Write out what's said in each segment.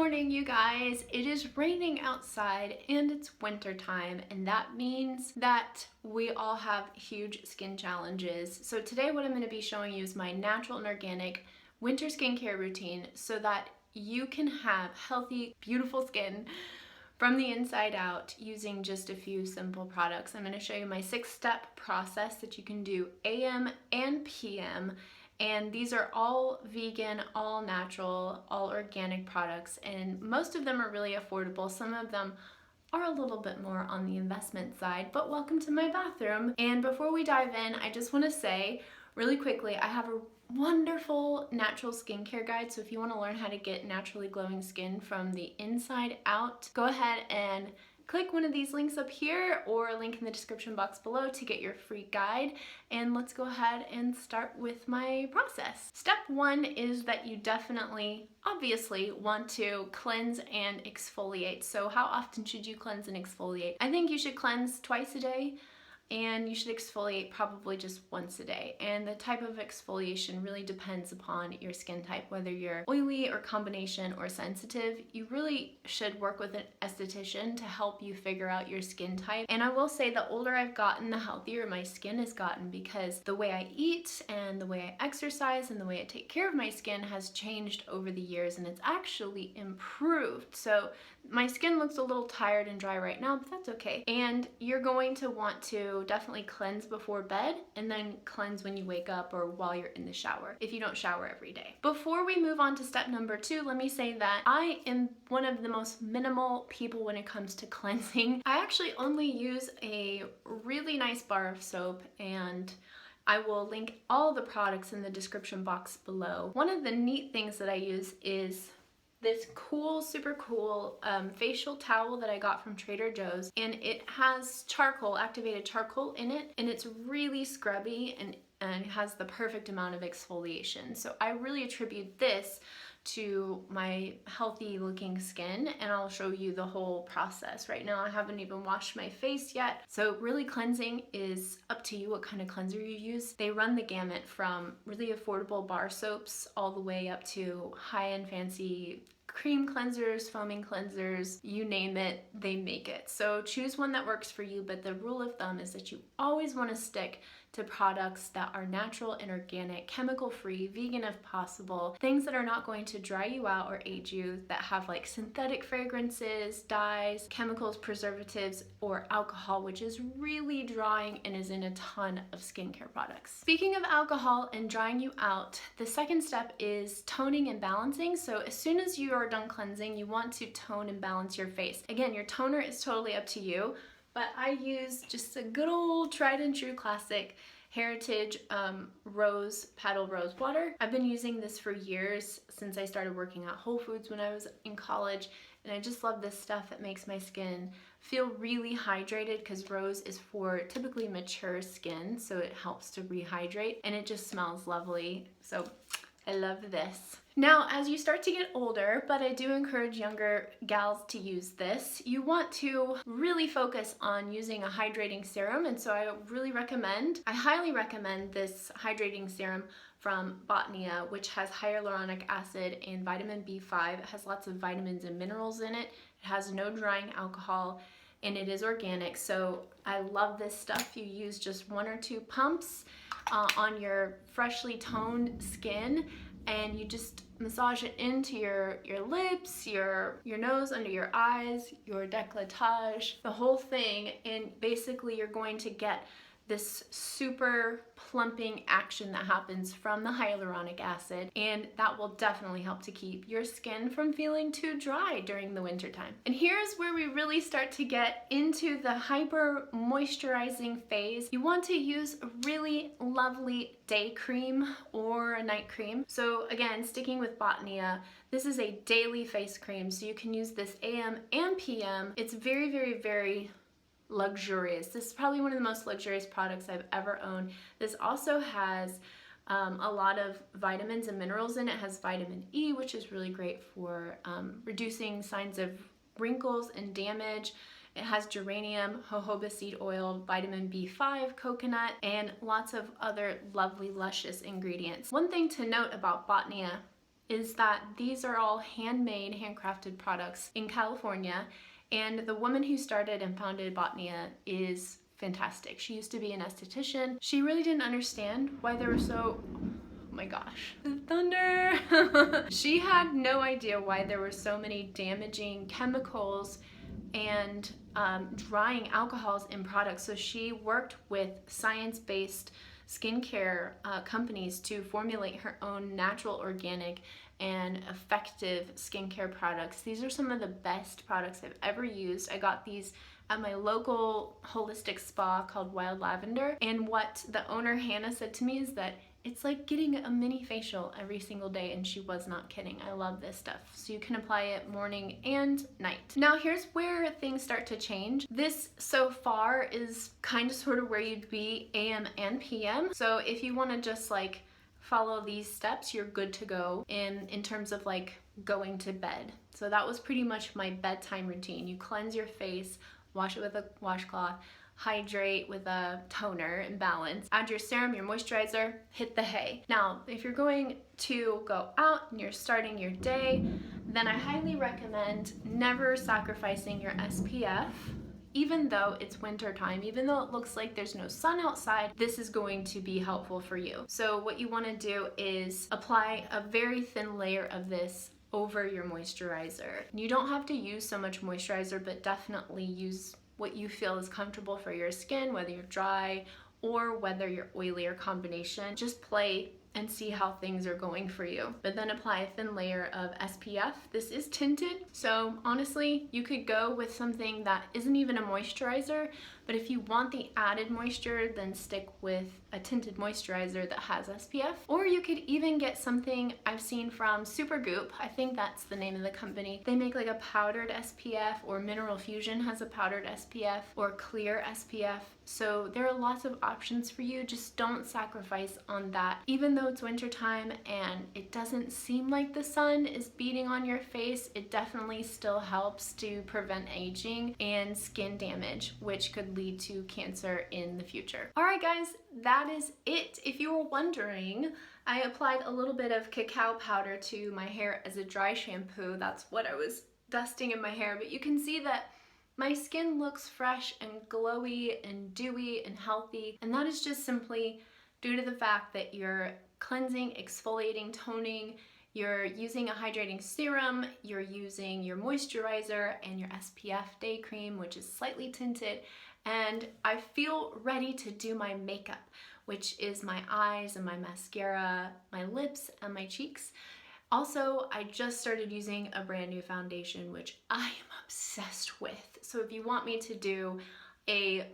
morning, you guys. It is raining outside and it's winter time, and that means that we all have huge skin challenges. So today what I'm going to be showing you is my natural and organic winter skincare routine so that you can have healthy, beautiful skin from the inside out using just a few simple products. I'm going to show you my 6-step process that you can do AM and PM. And these are all vegan, all natural, all organic products, and most of them are really affordable. Some of them are a little bit more on the investment side, but welcome to my bathroom. And before we dive in, I just want to say really quickly, I have a wonderful natural skincare guide. So if you want to learn how to get naturally glowing skin from the inside out, go ahead and click one of these links up here or a link in the description box below to get your free guide. And let's go ahead and start with my process. Step 1 is that you definitely, obviously, want to cleanse and exfoliate. So how often should you cleanse and exfoliate? I think you should cleanse twice a day, and you should exfoliate probably just once a day. And the type of exfoliation really depends upon your skin type, whether you're oily or combination or sensitive. You really should work with an esthetician to help you figure out your skin type. And I will say the older I've gotten, the healthier my skin has gotten, because the way I eat and the way I exercise and the way I take care of my skin has changed over the years, and it's actually improved. So my skin looks a little tired and dry right now, but that's okay. And you're going to want to definitely cleanse before bed and then cleanse when you wake up or while you're in the shower if you don't shower every day. Before we move on to step number 2, let me say that I am one of the most minimal people when it comes to cleansing. I actually only use a really nice bar of soap, and I will link all the products in the description box below. One of the neat things that I use is this cool, super cool facial towel that I got from Trader Joe's, and it has charcoal, activated charcoal in it, and it's really scrubby and it has the perfect amount of exfoliation. So I really attribute this to my healthy looking skin, and I'll show you the whole process. Right now I haven't even washed my face yet, so really cleansing is up to you what kind of cleanser you use. They run the gamut from really affordable bar soaps all the way up to high-end fancy cream cleansers, foaming cleansers, you name it, they make it. So choose one that works for you, but the rule of thumb is that you always want to stick to products that are natural and organic, chemical-free, vegan if possible, things that are not going to dry you out or age you, that have like synthetic fragrances, dyes, chemicals, preservatives, or alcohol, which is really drying and is in a ton of skincare products. Speaking of alcohol and drying you out, the second step is toning and balancing. So as soon as you are done cleansing, you want to tone and balance your face. Again, your toner is totally up to you, but I use just a good old tried and true classic Heritage Rose Petal Rose Water. I've been using this for years, since I started working at Whole Foods when I was in college, and I just love this stuff. It makes my skin feel really hydrated, because rose is for typically mature skin, so it helps to rehydrate, and it just smells lovely. So I love this. Now, as you start to get older, but I do encourage younger gals to use this, you want to really focus on using a hydrating serum. And so I highly recommend this hydrating serum from Botnia, which has hyaluronic acid and vitamin B5. It has lots of vitamins and minerals in it. It has no drying alcohol, and it is organic. So I love this stuff. You use just 1 or 2 pumps on your freshly toned skin, and you just massage it into your lips, your nose, under your eyes, your décolletage, the whole thing, and basically you're going to get this super plumping action that happens from the hyaluronic acid, and that will definitely help to keep your skin from feeling too dry during the winter time. And here's where we really start to get into the hyper moisturizing phase. You want to use a really lovely day cream or a night cream. So again, sticking with Botnia, this is a daily face cream, so you can use this AM and PM. It's very, very, very luxurious. This is probably one of the most luxurious products I've ever owned. This also has a lot of vitamins and minerals in it. It has vitamin E, which is really great for reducing signs of wrinkles and damage. It has geranium, jojoba seed oil, vitamin B5, coconut, and lots of other lovely, luscious ingredients. One thing to note about Botnia is that these are all handmade, handcrafted products in California, and the woman who started and founded Botnia is fantastic. She used to be an esthetician. She really didn't understand why there were so, oh my gosh, the thunder. She had no idea why there were so many damaging chemicals and drying alcohols in products. So she worked with science-based skincare companies to formulate her own natural, organic, and effective skincare products. These are some of the best products I've ever used. I got these at my local holistic spa called Wild Lavender, and what the owner Hannah said to me is that it's like getting a mini facial every single day, and she was not kidding. I love this stuff. So you can apply it morning and night. Now here's where things start to change. This so far is kind of sort of where you'd be AM and PM. So if you want to just like follow these steps, you're good to go in terms of like going to bed. So that was pretty much my bedtime routine. You cleanse your face, wash it with a washcloth, hydrate with a toner and balance, add your serum, your moisturizer, hit the hay. Now, if you're going to go out and you're starting your day, then I highly recommend never sacrificing your SPF. Even though it's winter time, even though it looks like there's no sun outside, this is going to be helpful for you. So what you want to do is apply a very thin layer of this over your moisturizer. You don't have to use so much moisturizer, but definitely use what you feel is comfortable for your skin, whether you're dry or whether you're oily or combination. Just play and see how things are going for you. But then apply a thin layer of SPF. This is tinted, so honestly, you could go with something that isn't even a moisturizer, but if you want the added moisture, then stick with a tinted moisturizer that has SPF. Or you could even get something I've seen from Supergoop, I think that's the name of the company. They make like a powdered SPF, or Mineral Fusion has a powdered SPF, or clear SPF. So there are lots of options for you, just don't sacrifice on that. Even though it's winter time and it doesn't seem like the sun is beating on your face, it definitely still helps to prevent aging and skin damage, which could lead to cancer in the future. All right guys, that is it. If you were wondering, I applied a little bit of cacao powder to my hair as a dry shampoo. That's what I was dusting in my hair, but you can see that my skin looks fresh and glowy and dewy and healthy, and that is just simply due to the fact that you're cleansing, exfoliating, toning, you're using a hydrating serum, you're using your moisturizer and your SPF day cream, which is slightly tinted, and I feel ready to do my makeup, which is my eyes and my mascara, my lips and my cheeks. Also, I just started using a brand new foundation, which I am obsessed with. So if you want me to do a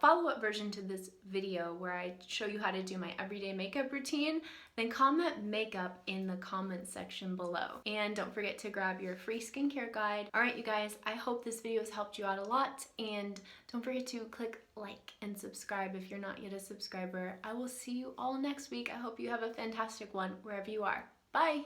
follow-up version to this video where I show you how to do my everyday makeup routine, then comment makeup in the comments section below. And don't forget to grab your free skincare guide. All right, you guys, I hope this video has helped you out a lot, and don't forget to click like and subscribe if you're not yet a subscriber. I will see you all next week. I hope you have a fantastic one wherever you are. Bye!